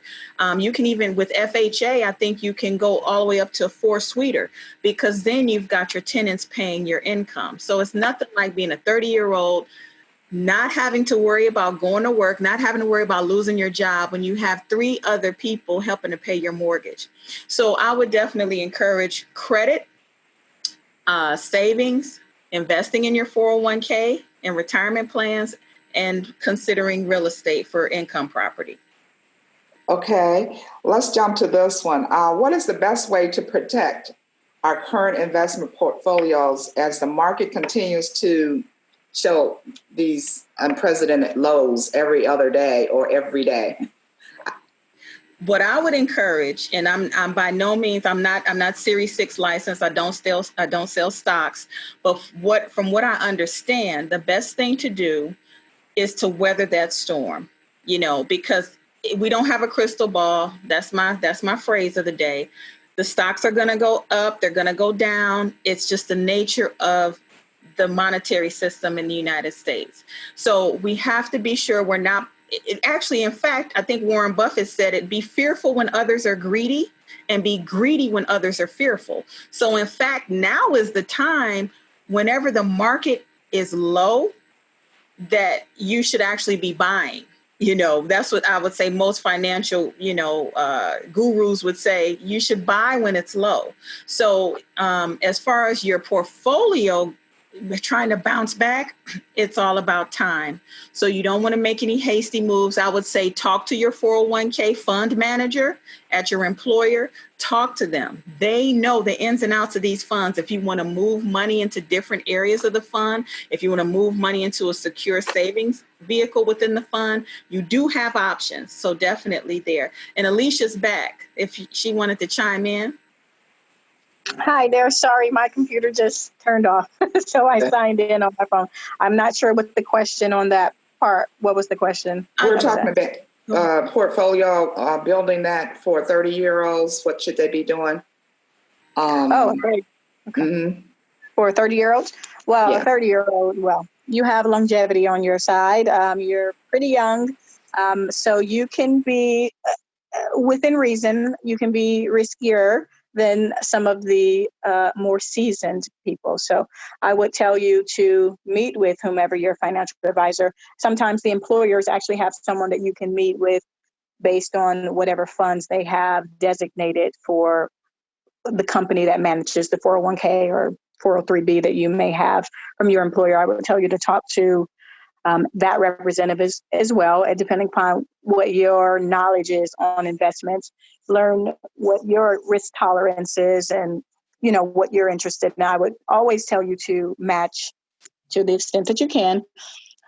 You can even, with FHA, I think you can go all the way up to a 4-suiter, because then you've got your tenants paying your income. So it's nothing like being a 30-year-old, not having to worry about going to work, not having to worry about losing your job when you have 3 other people helping to pay your mortgage. So I would definitely encourage credit, savings, investing in your 401k and retirement plans, and considering real estate for income property. Okay, let's jump to this one. What is the best way to protect our current investment portfolios as the market continues to show these unprecedented lows every other day or every day? What I would encourage, and I'm by no means, I'm not Series 6 licensed. I don't sell stocks, but from what I understand, the best thing to do is to weather that storm, because we don't have a crystal ball. That's my phrase of the day. The stocks are going to go up. They're going to go down. It's just the nature of the monetary system in the United States. So we have to be sure we're not. In fact, I think Warren Buffett said it, be fearful when others are greedy and be greedy when others are fearful. So in fact, now is the time, whenever the market is low, that you should actually be buying, That's what I would say most financial, gurus would say. You should buy when it's low. So as far as your portfolio trying to bounce back, it's all about time. So you don't want to make any hasty moves. I would say talk to your 401k fund manager at your employer. Talk to them. They know the ins and outs of these funds. If you want to move money into different areas of the fund, if you want to move money into a secure savings vehicle within the fund, you do have options. So definitely there. And Alicia's back if she wanted to chime in. Hi there. Sorry, my computer just turned off. So I signed in on my phone. I'm not sure what the question on that part. What was the question? We're talking about portfolio, building that for 30-year-olds. What should they be doing? Great. Okay. Mm-hmm. For 30-year-olds? Well, Yeah. A 30-year-old, you have longevity on your side. You're pretty young. So you can be, within reason, you can be riskier than some of the more seasoned people. So I would tell you to meet with whomever your financial advisor. Sometimes the employers actually have someone that you can meet with based on whatever funds they have designated for the company that manages the 401k or 403b that you may have from your employer. I would tell you to talk to that representative as well, and depending upon what your knowledge is on investments, learn what your risk tolerance is and, what you're interested in. I would always tell you to match to the extent that you can.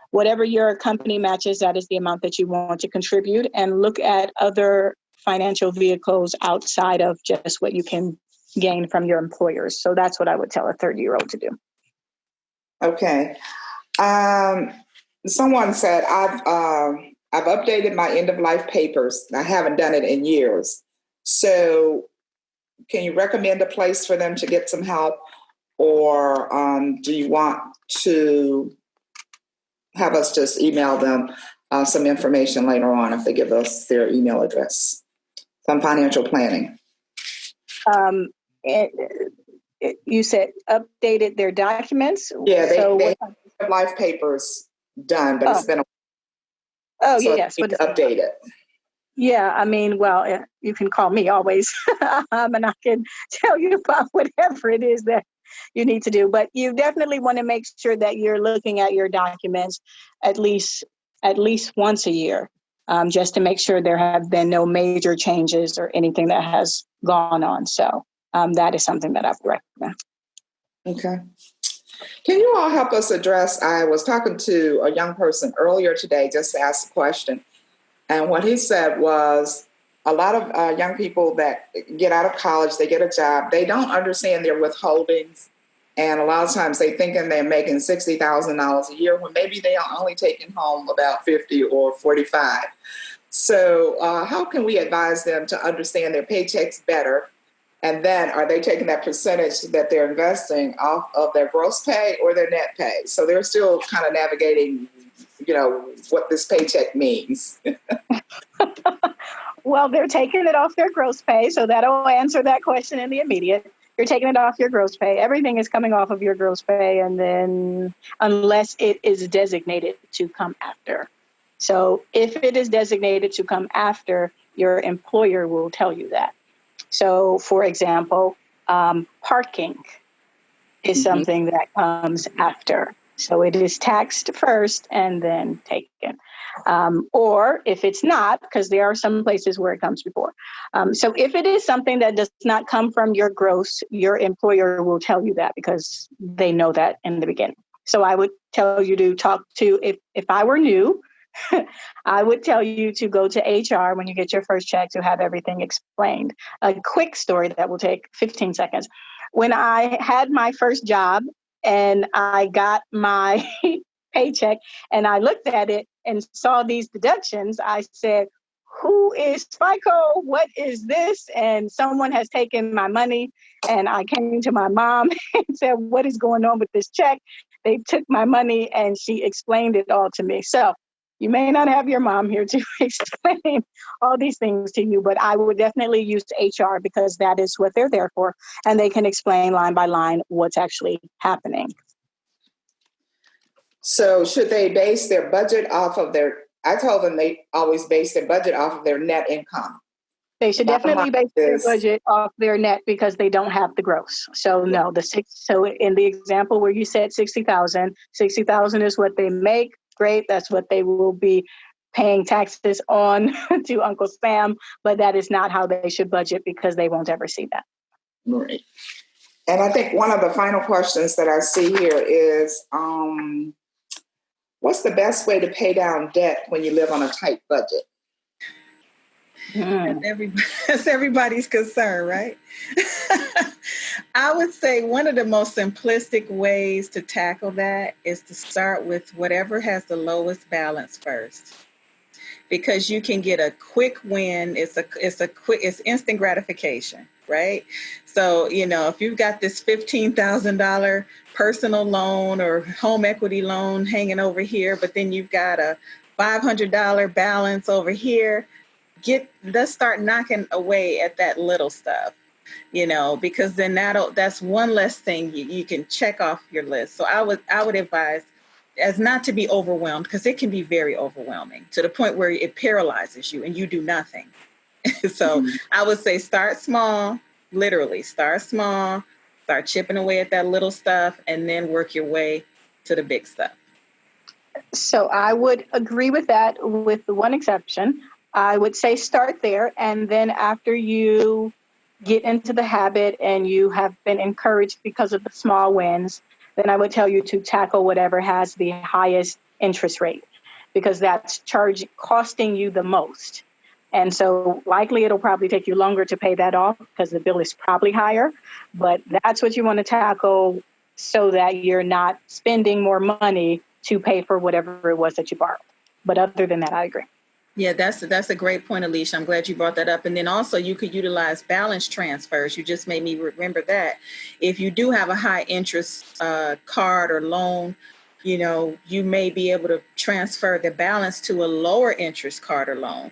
Whatever your company matches, that is the amount that you want to contribute, and look at other financial vehicles outside of just what you can gain from your employers. So that's what I would tell a 30-year-old to do. Okay. Someone said I've updated my end of life papers. I haven't done it in years. So can you recommend a place for them to get some help, or do you want to have us just email them some information later on if they give us their email address? Some financial planning. You said updated their documents? Yeah, they have life papers done, but it's been a while. So yes. Update it. Yeah, you can call me always, and I can tell you about whatever it is that you need to do. But you definitely want to make sure that you're looking at your documents at least once a year, just to make sure there have been no major changes or anything that has gone on. So that is something that I would recommend. Okay. Can you all help us address, I was talking to a young person earlier today, just to ask a question. And what he said was a lot of young people that get out of college, they get a job, they don't understand their withholdings. And a lot of times they thinking they're making $60,000 a year when maybe they are only taking home about 50 or 45. So how can we advise them to understand their paychecks better? And then are they taking that percentage that they're investing off of their gross pay or their net pay? So they're still kind of navigating, what this paycheck means. Well, they're taking it off their gross pay. So that'll answer that question in the immediate. You're taking it off your gross pay. Everything is coming off of your gross pay. And then unless it is designated to come after. So if it is designated to come after, your employer will tell you that. So, for example, parking is something that comes after. So it is taxed first and then taken. Or if it's not, because there are some places where it comes before. So if it is something that does not come from your gross, your employer will tell you that because they know that in the beginning. So I would tell you to talk to, if I were new, I would tell you to go to HR when you get your first check to have everything explained. A quick story that will take 15 seconds. When I had my first job and I got my paycheck and I looked at it and saw these deductions, I said, who is FICO? What is this? And someone has taken my money. And I came to my mom and said, what is going on with this check? They took my money and she explained it all to me. So you may not have your mom here to explain all these things to you, but I would definitely use HR because that is what they're there for. And they can explain line by line what's actually happening. So should they base their budget off of their I told them they always base their budget off of their net income. They should Bottom definitely line base their is- budget off their net because they don't have the gross. So no, so in the example where you said 60,000 is what they make. Great. That's what they will be paying taxes on to Uncle Sam, but that is not how they should budget because they won't ever see that. Right. And I think one of the final questions that I see here is, what's the best way to pay down debt when you live on a tight budget? That's everybody's concern, right? I would say one of the most simplistic ways to tackle that is to start with whatever has the lowest balance first, because you can get a quick win. It's instant gratification, right? So, if you've got this $15,000 personal loan or home equity loan hanging over here, but then you've got a $500 balance over here, let's start knocking away at that little stuff, because then that's one less thing you can check off your list. So I would advise as not to be overwhelmed, because it can be very overwhelming to the point where it paralyzes you and you do nothing. So I would say start small, literally start small, start chipping away at that little stuff, and then work your way to the big stuff. So I would agree with that, with the one exception. I would say start there, and then after you get into the habit and you have been encouraged because of the small wins, then I would tell you to tackle whatever has the highest interest rate, because that's costing you the most. And so likely it'll probably take you longer to pay that off because the bill is probably higher, but that's what you want to tackle so that you're not spending more money to pay for whatever it was that you borrowed. But other than that, I agree. Yeah, that's a great point, Alicia. I'm glad you brought that up. And then also you could utilize balance transfers. You just made me remember that. If you do have a high interest card or loan, you may be able to transfer the balance to a lower interest card or loan.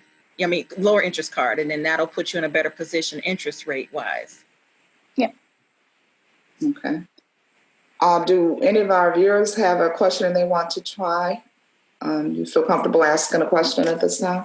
Lower interest card, and then that'll put you in a better position interest rate wise. Yeah. Okay. Do any of our viewers have a question they want to try? You feel comfortable asking a question at this time?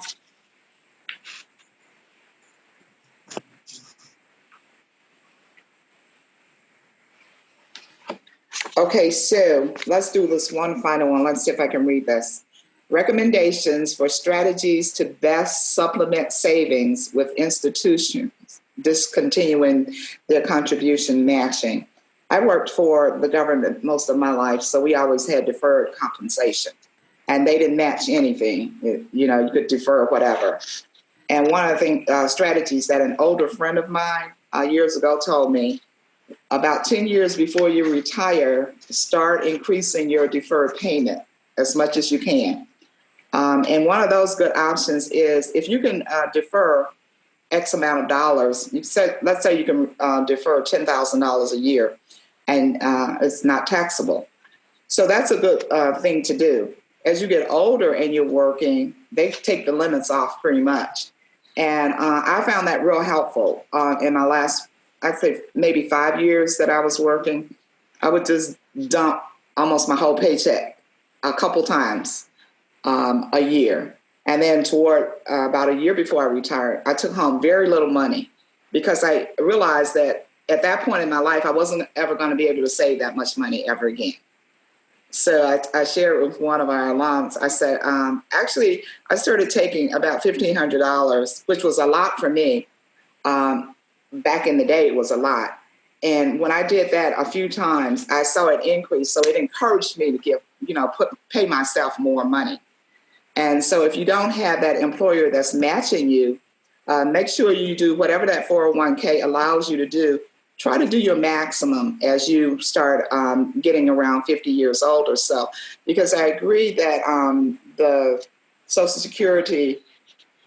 Okay, so let's do this one final one. Let's see if I can read this. Recommendations for strategies to best supplement savings with institutions discontinuing their contribution matching. I worked for the government most of my life, so we always had deferred compensation. And they didn't match anything. You could defer whatever. And one of the strategies that an older friend of mine years ago told me, about 10 years before you retire, start increasing your deferred payment as much as you can. And one of those good options is if you can defer X amount of dollars, let's say you can defer $10,000 a year and it's not taxable. So that's a good thing to do. As you get older and you're working, they take the limits off pretty much. And I found that real helpful in my last, I'd say maybe 5 years that I was working. I would just dump almost my whole paycheck a couple times a year. And then toward about a year before I retired, I took home very little money because I realized that at that point in my life, I wasn't ever going to be able to save that much money ever again. So I shared with one of our alums. I said, actually, I started taking about $1,500, which was a lot for me. Back in the day, it was a lot. And when I did that a few times, I saw an increase. So it encouraged me to pay myself more money. And so if you don't have that employer that's matching you, make sure you do whatever that 401k allows you to do. Try to do your maximum as you start getting around 50 years old or so, because I agree that the Social Security,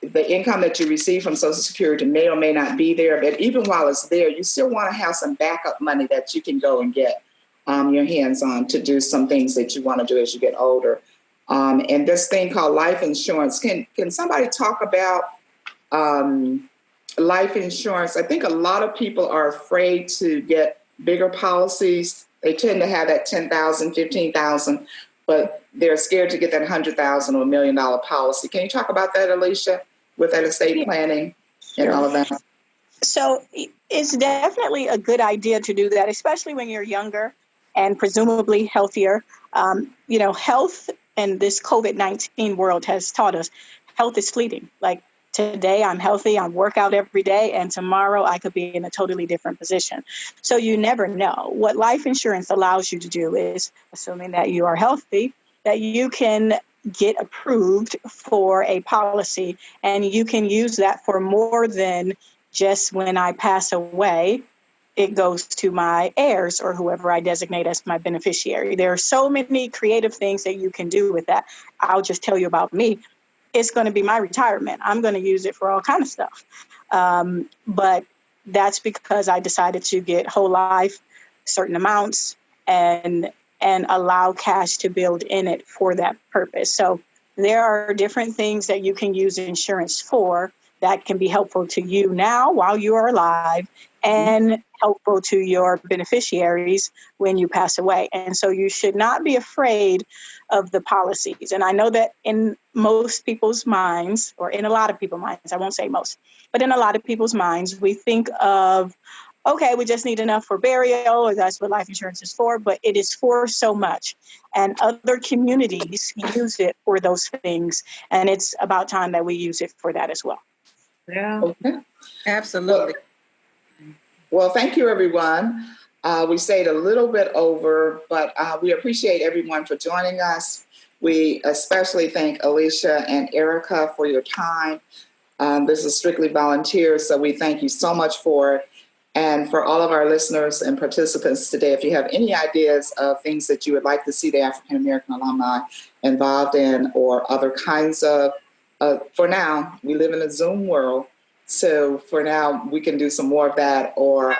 the income that you receive from Social Security may or may not be there, but even while it's there, you still want to have some backup money that you can go and get your hands on to do some things that you want to do as you get older. And this thing called life insurance, can somebody talk about life insurance? I think a lot of people are afraid to get bigger policies. They tend to have that $10,000, $15,000. but they're scared to get that $100,000 or $1 million policy. Can you talk about that, Alicia, with that estate planning and all of that? So it's definitely a good idea to do that, especially when you're younger and presumably healthier. Health and this COVID-19 world has taught us health is fleeting. Like today I'm healthy, I work out every day, and tomorrow I could be in a totally different position. So you never know. What life insurance allows you to do is, assuming that you are healthy, that you can get approved for a policy, and you can use that for more than just when I pass away, it goes to my heirs or whoever I designate as my beneficiary. There are so many creative things that you can do with that. I'll just tell you about me. It's going to be my retirement. I'm going to use it for all kinds of stuff. But that's because I decided to get whole life, certain amounts, and allow cash to build in it for that purpose. So there are different things that you can use insurance for that can be helpful to you now while you are alive and helpful to your beneficiaries when you pass away. And so you should not be afraid of the policies. And I know that in most people's minds, or in a lot of people's minds, I won't say most, but in a lot of people's minds, we think of, okay, we just need enough for burial, or that's what life insurance is for, but it is for so much. And other communities use it for those things. And it's about time that we use it for that as well. Yeah, Okay. Absolutely. Well, thank you, everyone. We stayed a little bit over, but we appreciate everyone for joining us. We especially thank Alicia and Erica for your time. This is strictly volunteer, so we thank you so much for it. And for all of our listeners and participants today, if you have any ideas of things that you would like to see the African American alumni involved in, or other kinds of, for now, we live in a Zoom world. So for now, we can do some more of that, or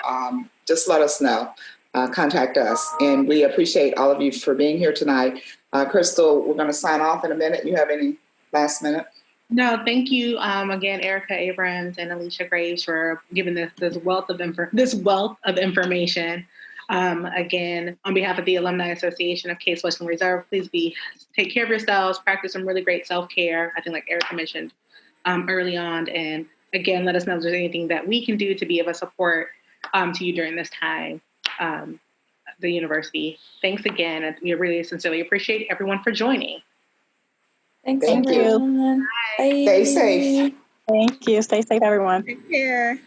just let us know. Contact us. And we appreciate all of you for being here tonight. Crystal, we're going to sign off in a minute. You have any last minute? No, thank you again, Erica Abrams and Alicia Graves, for giving this wealth of information. Again, on behalf of the Alumni Association of Case Western Reserve, please take care of yourselves, practice some really great self-care. I think, like Erica mentioned early on, and again, let us know if there's anything that we can do to be of a support to you during this time. The university. Thanks again, and we really sincerely appreciate everyone for joining. Thank you. Bye. Stay safe. Thank you. Stay safe, everyone. Take care.